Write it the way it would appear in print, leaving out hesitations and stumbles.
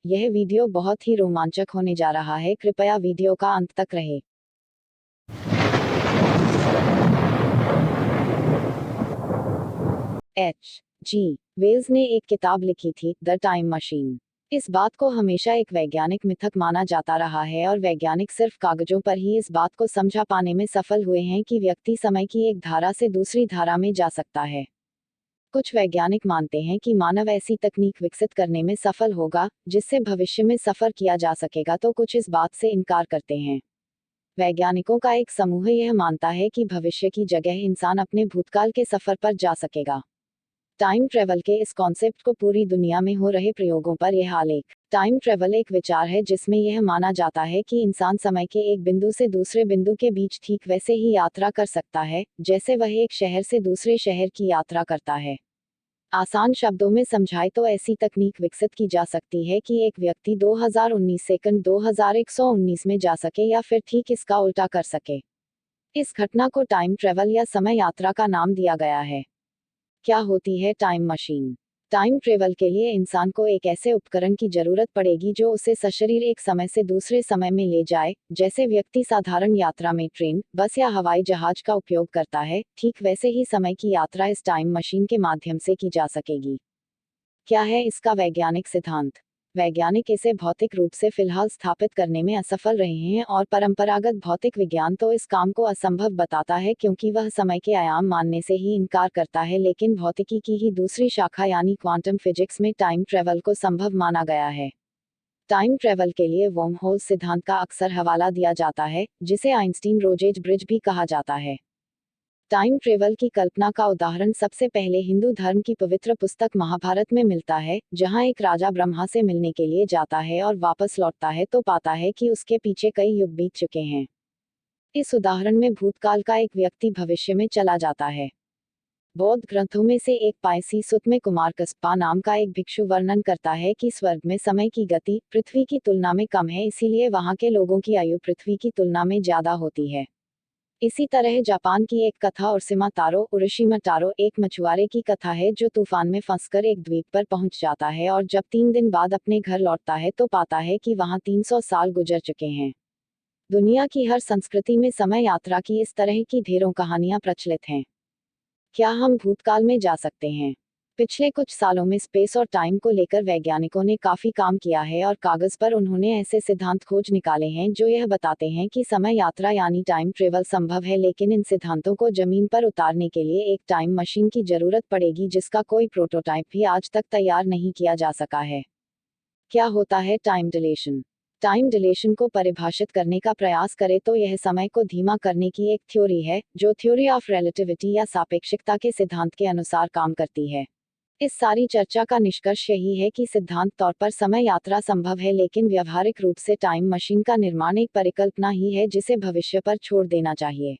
यह वीडियो बहुत ही रोमांचक होने जा रहा है, कृपया वीडियो का अंत तक रहे। H.G. वेल्स ने एक किताब लिखी थी, द टाइम मशीन। इस बात को हमेशा एक वैज्ञानिक मिथक माना जाता रहा है और वैज्ञानिक सिर्फ कागजों पर ही इस बात को समझा पाने में सफल हुए हैं कि व्यक्ति समय की एक धारा से दूसरी धारा में जा सकता है। कुछ वैज्ञानिक मानते हैं कि मानव ऐसी तकनीक विकसित करने में सफल होगा जिससे भविष्य में सफर किया जा सकेगा, तो कुछ इस बात से इनकार करते हैं। वैज्ञानिकों का एक समूह यह मानता है कि भविष्य की जगह इंसान अपने भूतकाल के सफर पर जा सकेगा। टाइम ट्रेवल के इस कॉन्सेप्ट को पूरी दुनिया में हो रहे प्रयोगों पर यह आलेख। टाइम ट्रेवल एक विचार है जिसमें यह माना जाता है कि इंसान समय के एक बिंदु से दूसरे बिंदु के बीच ठीक वैसे ही यात्रा कर सकता है जैसे वह एक शहर से दूसरे शहर की यात्रा करता है। आसान शब्दों में समझाए तो ऐसी तकनीक विकसित की जा सकती है कि एक व्यक्ति 2019 सेकंड 2119 में जा सके या फिर ठीक इसका उल्टा कर सके। इस घटना को टाइम ट्रेवल या समय यात्रा का नाम दिया गया है। क्या होती है टाइम मशीन? टाइम ट्रेवल के लिए इंसान को एक ऐसे उपकरण की जरूरत पड़ेगी जो उसे सशरीर एक समय से दूसरे समय में ले जाए। जैसे व्यक्ति साधारण यात्रा में ट्रेन, बस या हवाई जहाज का उपयोग करता है, ठीक वैसे ही समय की यात्रा इस टाइम मशीन के माध्यम से की जा सकेगी। क्या है इसका वैज्ञानिक सिद्धांत? वैज्ञानिक इसे भौतिक रूप से फिलहाल स्थापित करने में असफल रहे हैं और परंपरागत भौतिक विज्ञान तो इस काम को असंभव बताता है क्योंकि वह समय के आयाम मानने से ही इनकार करता है, लेकिन भौतिकी की ही दूसरी शाखा यानी क्वांटम फिजिक्स में टाइम ट्रेवल को संभव माना गया है। टाइम ट्रेवल के लिए वर्म होल सिद्धांत का अक्सर हवाला दिया जाता है, जिसे आइंस्टीन रोजेज ब्रिज भी कहा जाता है। टाइम ट्रेवल की कल्पना का उदाहरण सबसे पहले हिंदू धर्म की पवित्र पुस्तक महाभारत में मिलता है, जहां एक राजा ब्रह्मा से मिलने के लिए जाता है और वापस लौटता है तो पाता है कि उसके पीछे कई युग बीत चुके हैं। इस उदाहरण में भूतकाल का एक व्यक्ति भविष्य में चला जाता है। बौद्ध ग्रंथों में से एक पायसी सुत में कुमार कस्पा नाम का एक भिक्षु वर्णन करता है कि स्वर्ग में समय की गति पृथ्वी की तुलना में कम है, इसीलिए वहां के लोगों की आयु पृथ्वी की तुलना में ज्यादा होती है। इसी तरह जापान की एक कथा उर्शिमा तारो उरोशिमा टारो एक मछुआरे की कथा है जो तूफान में फंसकर एक द्वीप पर पहुंच जाता है और जब 3 दिन बाद अपने घर लौटता है तो पाता है कि वहां 300 साल गुजर चुके हैं। दुनिया की हर संस्कृति में समय यात्रा की इस तरह की ढेरों कहानियां प्रचलित हैं। क्या हम भूतकाल में जा सकते हैं? पिछले कुछ सालों में स्पेस और टाइम को लेकर वैज्ञानिकों ने काफी काम किया है और कागज पर उन्होंने ऐसे सिद्धांत खोज निकाले हैं जो यह बताते हैं कि समय यात्रा यानी टाइम ट्रेवल संभव है, लेकिन इन सिद्धांतों को जमीन पर उतारने के लिए एक टाइम मशीन की जरूरत पड़ेगी जिसका कोई प्रोटोटाइप भी आज तक तैयार नहीं किया जा सका है। क्या होता है टाइम डिलेशन? टाइम डिलेशन को परिभाषित करने का प्रयास करें तो यह समय को धीमा करने की एक थ्योरी है जो थ्योरी ऑफ रिलेटिविटी या सापेक्षिकता के सिद्धांत के अनुसार काम करती है। इस सारी चर्चा का निष्कर्ष यही है कि सिद्धांत तौर पर समय यात्रा संभव है, लेकिन व्यावहारिक रूप से टाइम मशीन का निर्माण एक परिकल्पना ही है जिसे भविष्य पर छोड़ देना चाहिए।